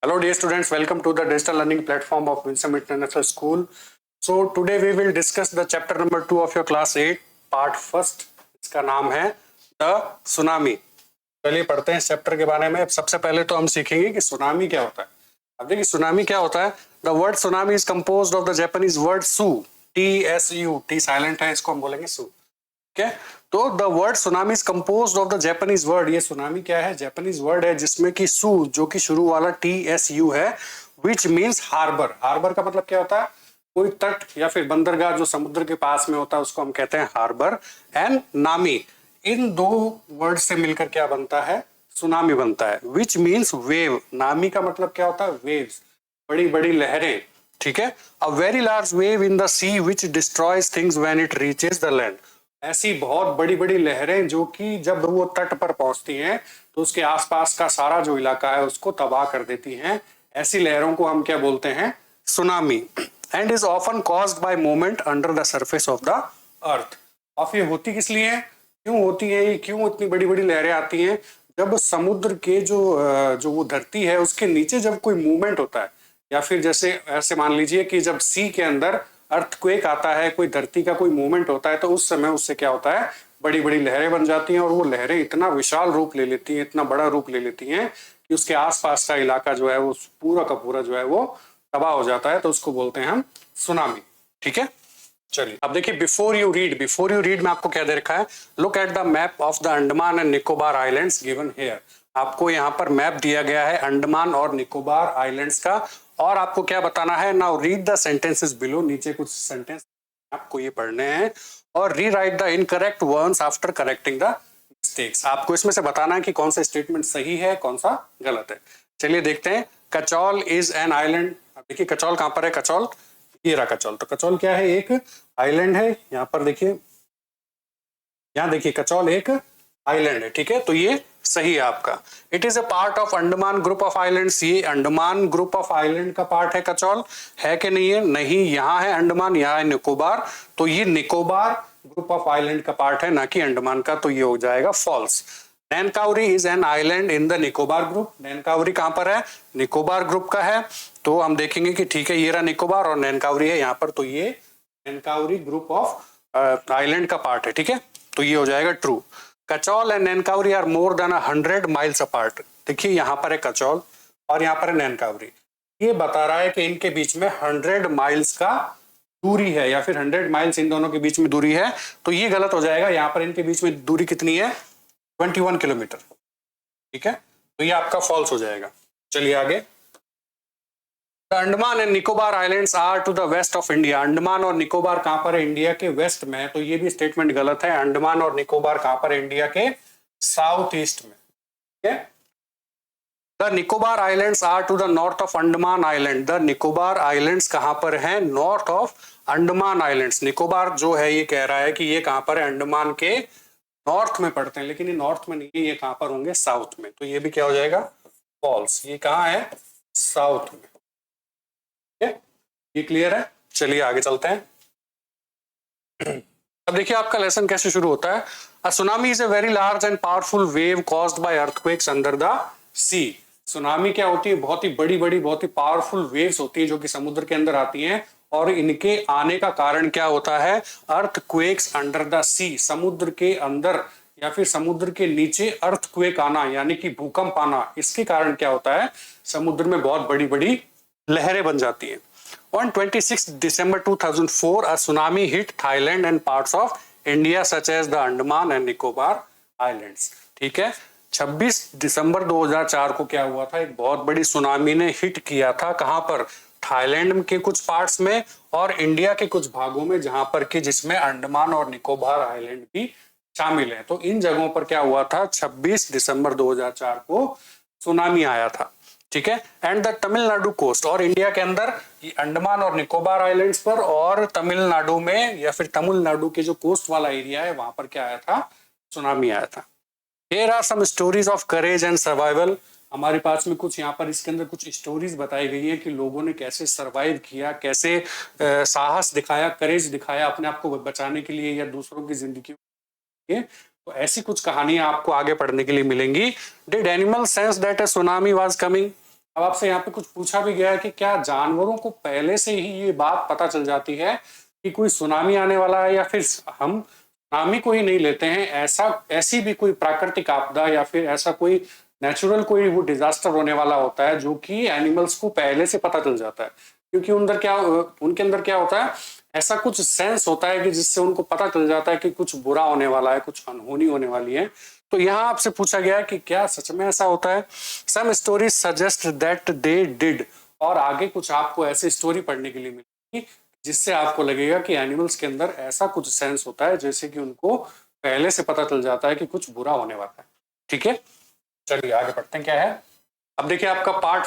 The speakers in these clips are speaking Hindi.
Hello dear students, welcome to the digital learning platform of Winsome International School. So today we will discuss the chapter number 2 of your class 8 part first. इसका नाम है द सुनामी। चलिए पढ़ते हैं इस चैप्टर के बारे में। सबसे पहले तो हम सीखेंगे कि सुनामी क्या होता है। अब देखिए सुनामी क्या होता है। The word tsunami is composed of the Japanese word tsu, TSU, T silent है, इसको हम बोलेंगे सू। ठीक है, तो the word tsunami is composed of the Japanese word. ये सुनामी क्या है? जापानीज वर्ड है जिसमें कि सू जो कि शुरू वाला TSU है, विच मीन्स हार्बर। हार्बर का मतलब क्या होता है? कोई तट या फिर बंदरगाह जो समुद्र के पास में होता है उसको हम कहते हैं हार्बर। एंड नामी, इन दो वर्ड से मिलकर क्या बनता है? सुनामी बनता है, विच मीन्स वेव। नामी का मतलब क्या होता है? वेव्स, बड़ी बड़ी लहरें। ठीक है, a very large wave in the sea which destroys things when it reaches the land. ऐसी बहुत बड़ी बड़ी लहरें जो कि जब वो तट पर पहुंचती हैं तो उसके आसपास का सारा जो इलाका है उसको तबाह कर देती हैं। ऐसी लहरों को हम क्या बोलते हैं? Tsunami. And is often caused by movement under the surface of the earth. और ये होती किस लिए है? क्यों होती है? क्यों इतनी बड़ी बड़ी लहरें आती हैं? जब समुद्र के जो वो धरती है उसके नीचे जब कोई मूवमेंट होता है, या फिर जैसे ऐसे मान लीजिए कि जब सी के अंदर अर्थक्वेक आता है, कोई धरती का कोई मूवमेंट होता है, तो उस समय उससे क्या होता है? बड़ी बड़ी लहरें बन जाती हैं। और वो लहरें इतना विशाल रूप ले लेती हैं, इतना बड़ा रूप ले लेती हैं कि उसके आसपास का इलाका जो है वो पूरा का पूरा जो है वो तबाह हो जाता है। तो उसको बोलते हैं हम सुनामी। ठीक है, चलिए अब देखिए बिफोर यू रीड में आपको क्या दे रखा है? Look at the map of the Andaman and Nicobar islands given here. आपको यहाँ पर मैप दिया गया है अंडमान और निकोबार आइलैंड्स का, और आपको क्या बताना है? Now read the sentences below. नीचे कुछ सेंटेंस आपको ये पढ़ने हैं और rewrite the incorrect words after correcting the mistakes. आपको इसमें से बताना है कि कौन सा स्टेटमेंट सही है, कौन सा गलत है। चलिए देखते हैं। कचौल इज एन आइलैंड। अब देखिए कचौल कहां पर है? कचौल ये रहा कचौल। तो कचौल क्या है? एक आइलैंड है। यहाँ पर देखिए, यहाँ देखिए कचौल एक आइलैंड है। ठीक है, तो ये सही है आपका। It is a part of Andaman group of islands. ये अंडमान ग्रुप ऑफ आइलैंड का पार्ट है कचौल, है कि नहीं है? नहीं, यहाँ है अंडमान, यहाँ है निकोबार, तो ये निकोबार ग्रुप ऑफ आइलैंड का पार्ट है, ना कि अंडमान का। तो ये हो जाएगा false. Nancowry is an island in the Nicobar group. Nancowry कहां पर है? निकोबार ग्रुप का है। तो हम देखेंगे कि ठीक है, ये रहा निकोबार और नैनकाउरी है यहाँ पर, तो ये नैनकाउरी ग्रुप ऑफ आइलैंड का पार्ट है। ठीक है, तो ये हो जाएगा true. Katchal and Nancowry are more than 100 miles apart. देखिए यहाँ पर है कचौल और यहाँ पर है नैनकाउरी। ये बता रहा है कि इनके बीच में 100 माइल्स का दूरी है, या फिर 100 माइल्स इन दोनों के बीच में दूरी है। तो ये गलत हो जाएगा। यहाँ पर इनके बीच में दूरी कितनी है? 21 किलोमीटर। ठीक है, तो ये आपका फॉल्स हो जाएगा। चलिए आगे। The Andaman and Nicobar islands are to the west of India. Andaman और निकोबार कहां पर है? इंडिया के वेस्ट में है। तो ये भी स्टेटमेंट गलत है। अंडमान और निकोबार कहां पर है? इंडिया के साउथ ईस्ट में। ठीक है, the Nicobar islands are to the north of Andaman island. The Nicobar islands कहां पर है? North of Andaman islands. Nicobar जो है ये कह रहा है कि ये कहां पर है? अंडमान के नॉर्थ में पड़ते हैं, लेकिन ये नॉर्थ में नहीं है, ये कहां पर होंगे? साउथ में। तो ये भी क्या हो जाएगा? फॉल्स। ये कहां है? साउथ में। ये क्लियर है? चलिए आगे चलते हैं। अब देखिए आपका लेसन कैसे शुरू होता है। A tsunami is a very large and powerful wave caused by earthquakes under the sea. Tsunami क्या होती है? बहुत ही बड़ी बड़ी, बहुत ही पावरफुल वेव्स होती है जो कि समुद्र के अंदर आती हैं, और इनके आने का कारण क्या होता है? अर्थक्वेक्स अंडर द सी। समुद्र के अंदर या फिर समुद्र के नीचे अर्थक्वेक आना, यानी कि भूकंप आना, इसके कारण क्या होता है? समुद्र में बहुत बड़ी बड़ी लहरें बन जाती हैं। On 26 December 2004, a tsunami hit Thailand and parts of India such as the Andaman and Nicobar Islands. ठीक है, 26 दिसंबर 2004 को क्या हुआ था? एक बहुत बड़ी सुनामी ने हिट किया था। कहां पर? थाईलैंड के कुछ पार्ट्स में और इंडिया के कुछ भागों में, जहां पर कि जिसमें अंडमान और निकोबार आइलैंड भी शामिल है। तो इन जगहों पर क्या हुआ था? 26 दिसंबर 2004 को सुनामी आया था। ठीक है, एंड द तमिलनाडु कोस्ट, और इंडिया के अंदर अंडमान और निकोबार आइलैंड्स पर और तमिलनाडु में, या फिर तमिलनाडु के जो कोस्ट वाला एरिया है वहां पर क्या आया था? सुनामी आया था। Here are some stories of courage and survival. हमारे पास में कुछ यहाँ पर इसके अंदर कुछ स्टोरीज बताई गई है कि लोगों ने कैसे सरवाइव किया, कैसे साहस दिखाया, करेज दिखाया अपने आप को बचाने के लिए या दूसरों की जिंदगी में। तो ऐसी कुछ कहानियां आपको आगे पढ़ने के लिए मिलेंगी। Did animal sense that a tsunami was coming? अब आपसे यहाँ पे कुछ पूछा भी गया है कि क्या जानवरों को पहले से ही ये बात पता चल जाती है कि कोई सुनामी आने वाला है, या फिर हम सुनामी को ही नहीं लेते हैं, ऐसी भी कोई प्राकृतिक आपदा या फिर ऐसा कोई नेचुरल कोई वो डिजास्टर होने वाला होता है जो कि एनिमल्स को पहले से पता चल जाता है, क्योंकि उनके अंदर क्या होता है, ऐसा कुछ सेंस होता है कि जिससे उनको पता चल जाता है कि कुछ बुरा होने वाला है, कुछ अनहोनी होने वाली है। तो यहाँ आपसे पूछा गया है कि क्या सच में ऐसा होता है। Some stories suggest that they did, और आगे कुछ आपको ऐसी स्टोरी पढ़ने के लिए मिलेगी जिससे आपको लगेगा कि एनिमल्स के अंदर ऐसा कुछ सेंस होता है जैसे कि उनको पहले से पता चल जाता है कि कुछ बुरा होने वाला है। ठीक है, चलिए आगे पढ़ते हैं क्या है। अब देखिए आपका पार्ट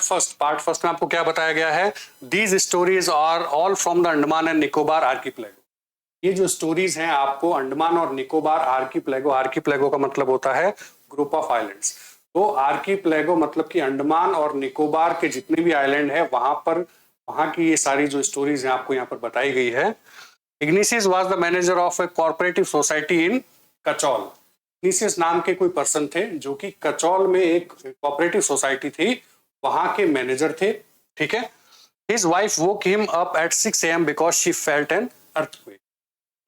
फर्स्ट में आपको क्या बताया गया है। These stories are all from the Andaman and Nicobar archipelago. ये जो स्टोरीज हैं आपको अंडमान और निकोबार आर्कीपेलागो का मतलब होता है ग्रुप ऑफ आइलैंड्स। तो आर्कीपेलागो मतलब कि अंडमान और निकोबार के जितने भी आइलैंड है वहां की ये सारी जो स्टोरीज हैं आपको यहाँ पर बताई गई है। Ignatius was the manager of a cooperative society in Katchal. Ignatius नाम के कोई पर्सन थे जो कि कचौल में एक कोऑपरेटिव सोसाइटी थी, वहां के मैनेजर थे। ठीक है। His wife woke him up at 6 AM because she felt an earthquake.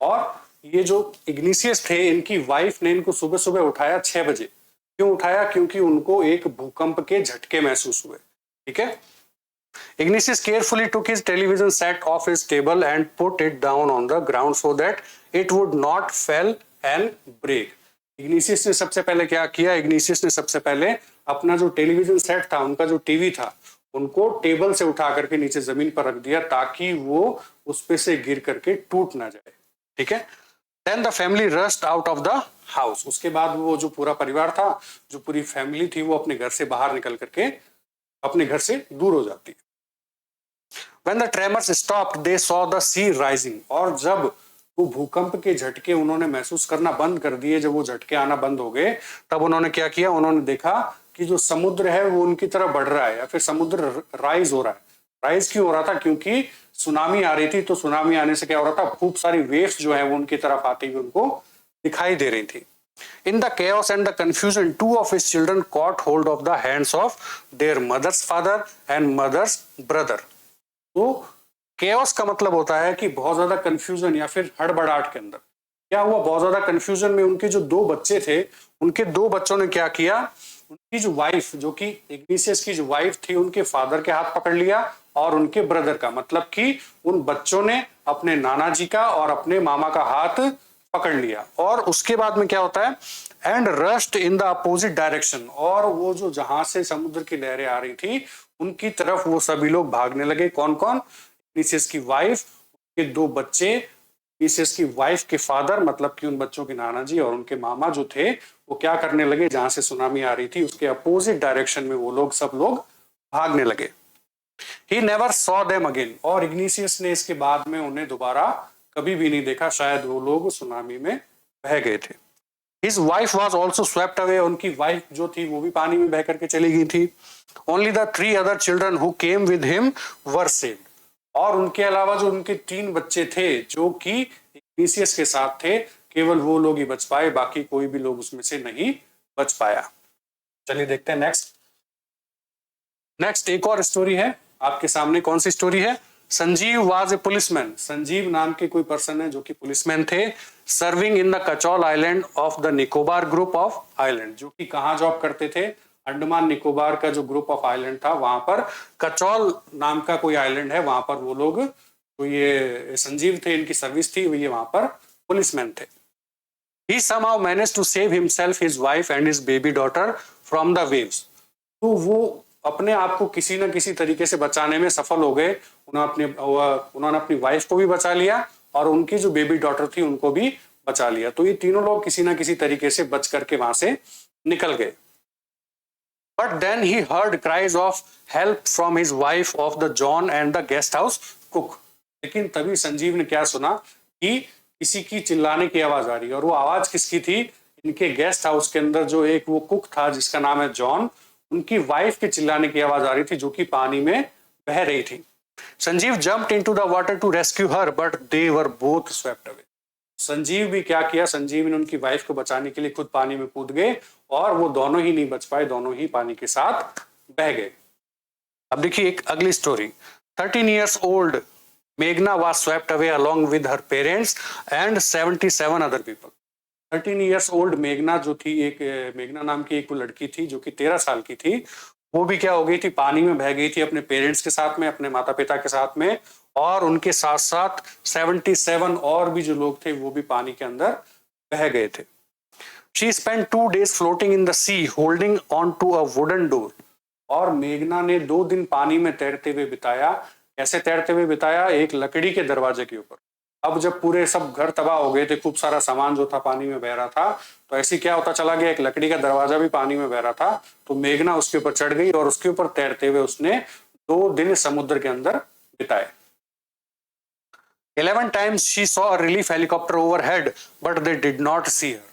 और ये जो इग्निशियस थे, इनकी वाइफ ने इनको सुबह सुबह उठाया 6 बजे। क्यों उठाया? क्योंकि उनको एक भूकंप के झटके महसूस हुए। ठीक है। Ignatius carefully took his television set off his table and put it down on the ground so that it would not fall and break. Igneous ने सबसे पहले क्या किया? इग्निशियस ने सबसे पहले अपना जो टेलीविजन सेट था, उनका जो टीवी था, उनको टेबल से उठा करके नीचे जमीन पर रख दिया ताकि वो उस पे से गिर करके टूट ना जाए। ठीक है। Then the family rushed out of the house. उसके बाद वो जो पूरा परिवार था, जो पूरी फैमिली थी, वो अपने घर से बाहर निकल करके अपने घर से दूर हो जाती है। When the tremors stopped, they saw the sea rising. और जब वो भूकंप के झटके उन्होंने महसूस करना बंद कर दिए, जब वो झटके आना बंद हो गए, तब उन्होंने क्या किया? उन्होंने देखा कि जो समुद्र है वो उनकी तरफ बढ़ रहा है, या फिर समुद्र राइज हो रहा है। राइज क्यों हो रहा था? क्योंकि सुनामी आ रही थी। तो सुनामी आने से क्या हो रहा था? खूब सारी वेव्स जो है वो उनकी तरफ आती हुई उनको दिखाई दे रही थी। In the chaos and the confusion, two of his children caught hold of the hands of their mother's father and mother's brother. तो केओस का मतलब होता है कि बहुत ज्यादा कंफ्यूजन या फिर हड़बड़ाहट के अंदर क्या हुआ? बहुत ज्यादा कंफ्यूजन में उनके जो 2 बच्चे थे, उनके 2 बच्चों ने क्या किया? उनकी जो वाइफ, जो कि इग्निशियस की जो वाइफ थी, उनके फादर के हाथ पकड़ लिया और उनके ब्रदर का, मतलब कि उन बच्चों ने अपने नाना जी का और अपने मामा का हाथ पकड़ लिया। और उसके बाद में क्या होता है? And rushed in the opposite direction. और वो जो जहां से समुद्र की लहरें आ रही थी उनकी तरफ वो सभी लोग भागने लगे। कौन कौन? इग्निशियस की वाइफ, उनके 2 बच्चे, इग्निशियस की वाइफ के फादर मतलब कि उन बच्चों के नाना जी, और उनके मामा जो थे वो क्या करने लगे? जहां से सुनामी आ रही थी उसके अपोजिट डायरेक्शन में वो लोग सब लोग भागने लगे। He never saw them again. और इग्निशियस ने इसके बाद में उन्हें दोबारा कभी भी नहीं देखा। शायद वो लोग सुनामी में बह गए थे। His wife was also swept away. उनकी वाइफ जो थी वो भी पानी में बह करके चली गई थी। Only the 3 other children who came with him were saved. और उनके अलावा जो उनके 3 बच्चे थे जो कि इग्निशियस के साथ थे, केवल वो लोग ही बच पाए, बाकी कोई भी लोग उसमें से नहीं बच पाया। चलिए देखते हैं नेक्स्ट एक और स्टोरी है आपके सामने। कौन सी स्टोरी है? Sanjeev was a policeman. Sanjeev नाम के कोई पर्सन है जो कि पुलिसमैन थे, serving in the Katchal island of the Nicobar group of island. जो कि कहां जॉब करते थे? अंडमान निकोबार का जो ग्रुप ऑफ आइलैंड था वहां पर कचौल नाम का कोई आइलैंड है, वहां पर वो लोग, तो ये संजीव थे, इनकी सर्विस थी, ये वहां पर पुलिसमैन थे। He somehow managed to save himself, his wife and his baby daughter from the waves. तो वो अपने आप को किसी न किसी तरीके से बचाने में सफल हो गए। उन्होंने अपनी वाइफ को भी बचा लिया और उनकी जो बेबी डॉटर थी उनको भी बचा लिया। तो ये तीनों लोग किसी न किसी तरीके से बच करके वहां से निकल गए। But then he heard cries of help from his wife of the John and the guest house cook. लेकिन तभी संजीव ने क्या सुना कि किसी की चिल्लाने की आवाज आ रही है। और वो आवाज किसकी थी? इनके गेस्ट हाउस के अंदर जो एक वो कुक था जिसका नाम है जॉन, उनकी वाइफ के चिल्लाने की आवाज आ रही थी जो कि पानी में बह रही थी। Sanjeev jumped into the water to rescue her but they were both swept away. Sanjeev भी क्या किया? संजीव ने उनकी वाइफ को बचाने के लिए खुद पानी में कूद गए और वो दोनों ही नहीं बच पाए, दोनों ही पानी के साथ बह गए। अब देखिए एक अगली स्टोरी। 13 years old मेघना was swept away along with her parents and 77 other people। 13 years old मेघना जो थी, एक मेघना नाम की एक लड़की थी जो कि 13 साल की थी, वो भी क्या हो गई थी, पानी में बह गई थी अपने पेरेंट्स के साथ में, अपने माता पिता के साथ में, और उनके साथ साथ 77 और भी जो लोग थे वो भी पानी के अंदर बह गए थे। She spent 2 days floating in the sea holding on to a wooden door। और मेघना ने 2 दिन पानी में तैरते हुए बिताया। कैसे तैरते हुए बिताया? एक लकड़ी के दरवाजे के ऊपर। अब जब पूरे सब घर तबाह हो गए थे, खूब सारा सामान जो था पानी में बह रहा था, तो ऐसी क्या होता चला गया, एक लकड़ी का दरवाजा भी पानी में बह रहा था, तो मेघना उसके ऊपर चढ़ गई और उसके ऊपर तैरते हुए उसने 2 दिन समुद्र के अंदर बिताए। 11 times she saw a relief helicopter overhead but they did not see her।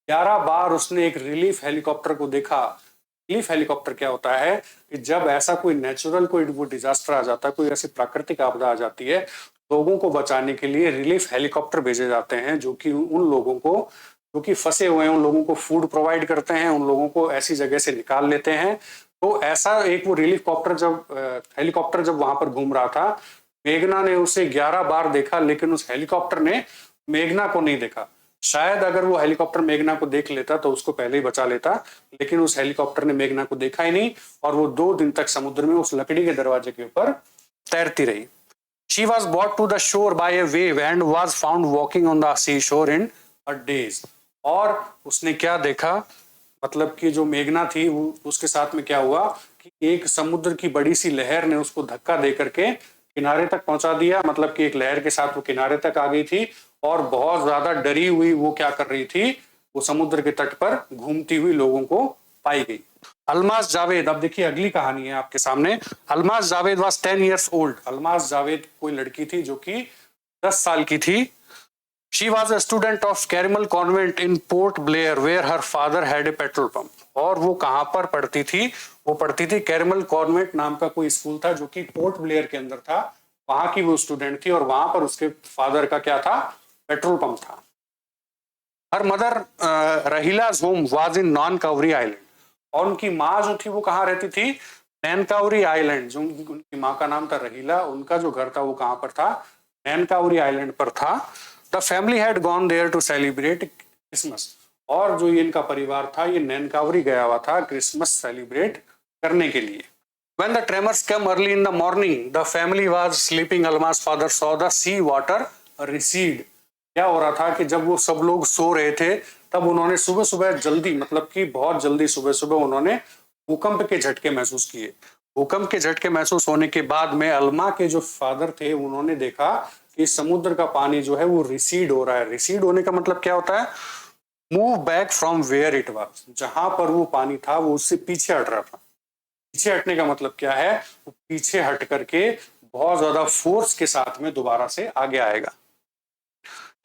11 बार उसने एक रिलीफ हेलीकॉप्टर को देखा। रिलीफ हेलीकॉप्टर क्या होता है कि जब ऐसा कोई नेचुरल कोई वो डिजास्टर आ जाता है, कोई ऐसी प्राकृतिक आपदा आ जाती है, लोगों को बचाने के लिए रिलीफ हेलीकॉप्टर भेजे जाते हैं, जो कि उन लोगों को जो कि फंसे हुए हैं उन लोगों को फूड प्रोवाइड करते हैं, उन लोगों को ऐसी जगह से निकाल लेते हैं। तो ऐसा एक वो हेलीकॉप्टर जब वहां पर घूम रहा था, मेघना ने उसे 11 बार देखा, लेकिन उस हेलीकॉप्टर ने मेघना को नहीं देखा। शायद अगर वो हेलीकॉप्टर मेघना को देख लेता तो उसको पहले ही बचा लेता, लेकिन उस हेलीकॉप्टर ने मेघना को देखा ही नहीं, और वो 2 दिन तक समुद्र में उस लकड़ी के दरवाजे के ऊपर तैरती रही। She was brought to the shore by a wave and was found walking on the seashore in a daze। और उसने क्या देखा, मतलब कि जो मेघना थी उसके साथ में क्या हुआ कि एक समुद्र की बड़ी सी लहर ने उसको धक्का दे करके किनारे तक पहुंचा दिया। मतलब कि एक लहर के साथ वो किनारे तक आ गई थी, और बहुत ज्यादा डरी हुई वो क्या कर रही थी, वो समुद्र के तट पर घूमती हुई लोगों को पाई गई। अलमाज जावेद, अब देखिए अगली कहानी है आपके सामने। Almaz Javed was 10 years old। Almaz Javed कोई लड़की थी जो कि 10 साल की थी। She was a student of Carmel Convent in Port Blair where her father had a petrol pump। और वो कहां पर पढ़ती थी? वो पढ़ती थी कैरमल कॉन्वेंट नाम का कोई स्कूल था जो कि पोर्ट ब्लेयर के अंदर था, वहां की वो स्टूडेंट थी, और वहां पर उसके फादर का क्या था, पेट्रोल पंप था। Her mother Rahila's home was in Nancowry island. और उनकी माँ जो थी वो कहाँ रहती थी? नैनकावरी आइलैंड। जो उनकी माँ का नाम था रहीला, उनका जो घर था वो कहाँ पर था? नैनकावरी आइलैंड पर था। The family had gone there to celebrate Christmas. और जो ये इनका परिवार था ये नैनकावरी गया हुआ था क्रिसमस सेलिब्रेट करने के लिए। When the tremors came early in the morning, the family was sleeping। Alma's father saw the sea water recede। क्या हो रहा था कि जब वो सब लोग सो रहे थे, तब उन्होंने सुबह सुबह जल्दी, मतलब कि बहुत जल्दी सुबह सुबह उन्होंने भूकंप के झटके महसूस किए। भूकंप के झटके महसूस होने के बाद में अल्मा के जो फादर थे उन्होंने देखा कि समुद्र का पानी जो है वो रिसीड हो रहा है। रिसीड होने का मतलब क्या होता है? Move back from where it was. जहां पर वो पानी था वो उससे पीछे हट रहा था। पीछे हटने का मतलब क्या है? वो पीछे हट करके बहुत ज्यादा फोर्स के साथ में दोबारा से आगे आएगा।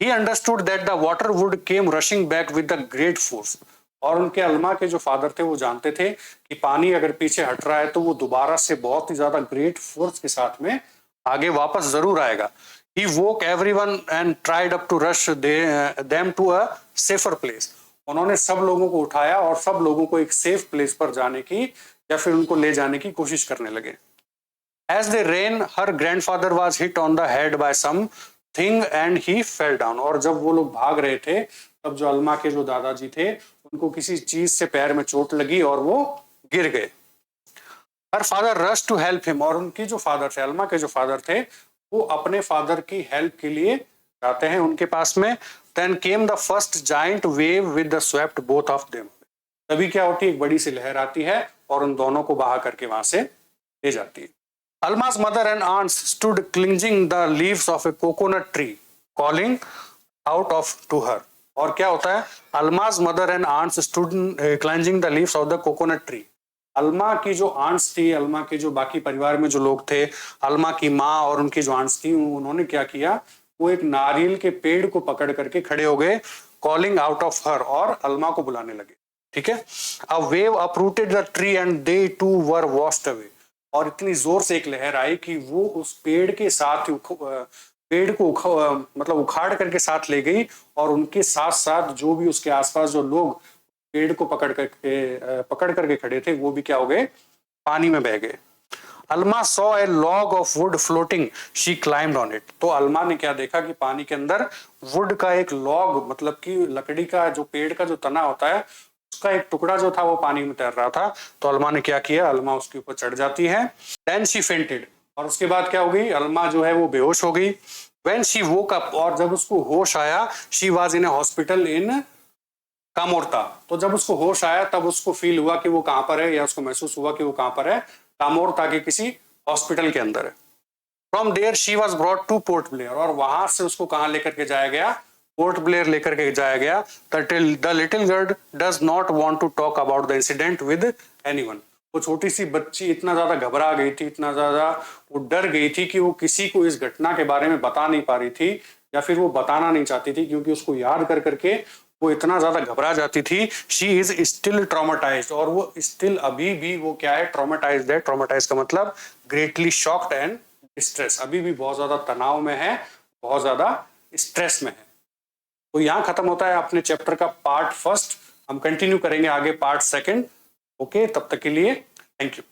He understood that the water would came rushing back with a great force। और उनके अल्मा के जो फादर थे वो जानते थे कि पानी अगर पीछे हट रहा है तो वो दोबारा से बहुत ही ज्यादा ग्रेट फोर्स के साथ में आगे वापस जरूर आएगा। He woke everyone and tried up to rush them to a safer place। उन्होंने सब लोगों को उठाया और सब लोगों को एक सेफ प्लेस पर जाने की या फिर उनको ले जाने की कोशिश करने लगे। As they ran, her grandfather was hit on the head by something and he fell down। और जब वो लोग भाग रहे थे तब जो अल्मा के जो दादाजी थे उनको किसी चीज से पैर में चोट लगी और वो गिर गए। Her father rushed to help him। और उनकी जो फादर थे, अल्मा के जो फादर थे, वो अपने फादर की हेल्प के लिए जाते हैं उनके पास में। Then came the first giant wave with the swept both of them। तभी क्या होती है, एक बड़ी सी लहर आती है और उन दोनों को बहा करके वहां से ले जाती है। Alma's mother and aunts stood clinging the leaves of a coconut tree, calling out of to her। और क्या होता है? Alma's mother and aunts stood clinging the leaves of the coconut tree। Alma की जो आंट्स थी, अल्मा के जो बाकी परिवार में जो लोग थे, अल्मा की माँ और उनकी जो आंट्स थी, उन्होंने क्या किया, वो एक नारियल के पेड़ को पकड़ करके खड़े हो गए, कॉलिंग आउट ऑफ हर, और अल्मा को बुलाने लगे। ठीक है। A wave uprooted the tree and they too were washed away. और इतनी जोर से एक लहर आई कि वो उस पेड़ के साथ पेड़ को मतलब उखाड़ करके साथ ले गई, और उनके साथ साथ जो भी उसके आसपास जो लोग पेड़ को पकड़ करके खड़े थे वो भी क्या हो गए, पानी में बह गए। Alma saw a log of wood floating, she climbed on it. तो अल्मा ने क्या देखा कि पानी के अंदर वुड का एक लॉग, मतलब कि लकड़ी का जो पेड़ का जो तना होता है उसका एक टुकड़ा जो था वो पानी में तैर रहा था। तो अल्मा ने क्या किया, अल्मा उसके ऊपर चढ़ जाती है। देन शी फेंटेड, और उसके बाद क्या हो गई, अल्मा जो है वो बेहोश हो गई। व्हेन शी वोक अप, और जब उसको होश आया, she was in a hospital in Kamorta. तो जब उसको होश आया तब उसको फील हुआ कि वो कहां पर है, या उसको महसूस हुआ कि वो कहां पर है, कामोर्ता के किसी हॉस्पिटल के अंदर है। From there she was brought to Port Blair, और वहां से उसको कहां लेकर के जाया गया, पोर्ट ब्लेयर लेकर के जाया गया। The little girl does not want to talk about the incident with anyone. वो छोटी सी बच्ची इतना ज्यादा घबरा गई थी, इतना ज्यादा वो डर गई थी कि वो किसी को इस घटना के बारे में बता नहीं पा रही थी, या फिर वो बताना नहीं चाहती थी, क्योंकि उसको याद कर करके वो इतना ज्यादा घबरा जाती थी। शी इज स्टिल ट्रॉमेटाइज्ड, और वो स्टिल अभी भी वो क्या है, ट्रॉमेटाइज्ड है। ट्रॉमेटाइज का मतलब ग्रेटली शॉक्ड एंड स्ट्रेस, अभी भी बहुत ज्यादा तनाव में है, बहुत ज्यादा स्ट्रेस में है। तो यहां खत्म होता है अपने चैप्टर का पार्ट फर्स्ट। हम कंटिन्यू करेंगे आगे पार्ट सेकंड। ओके, तब तक के लिए थैंक यू।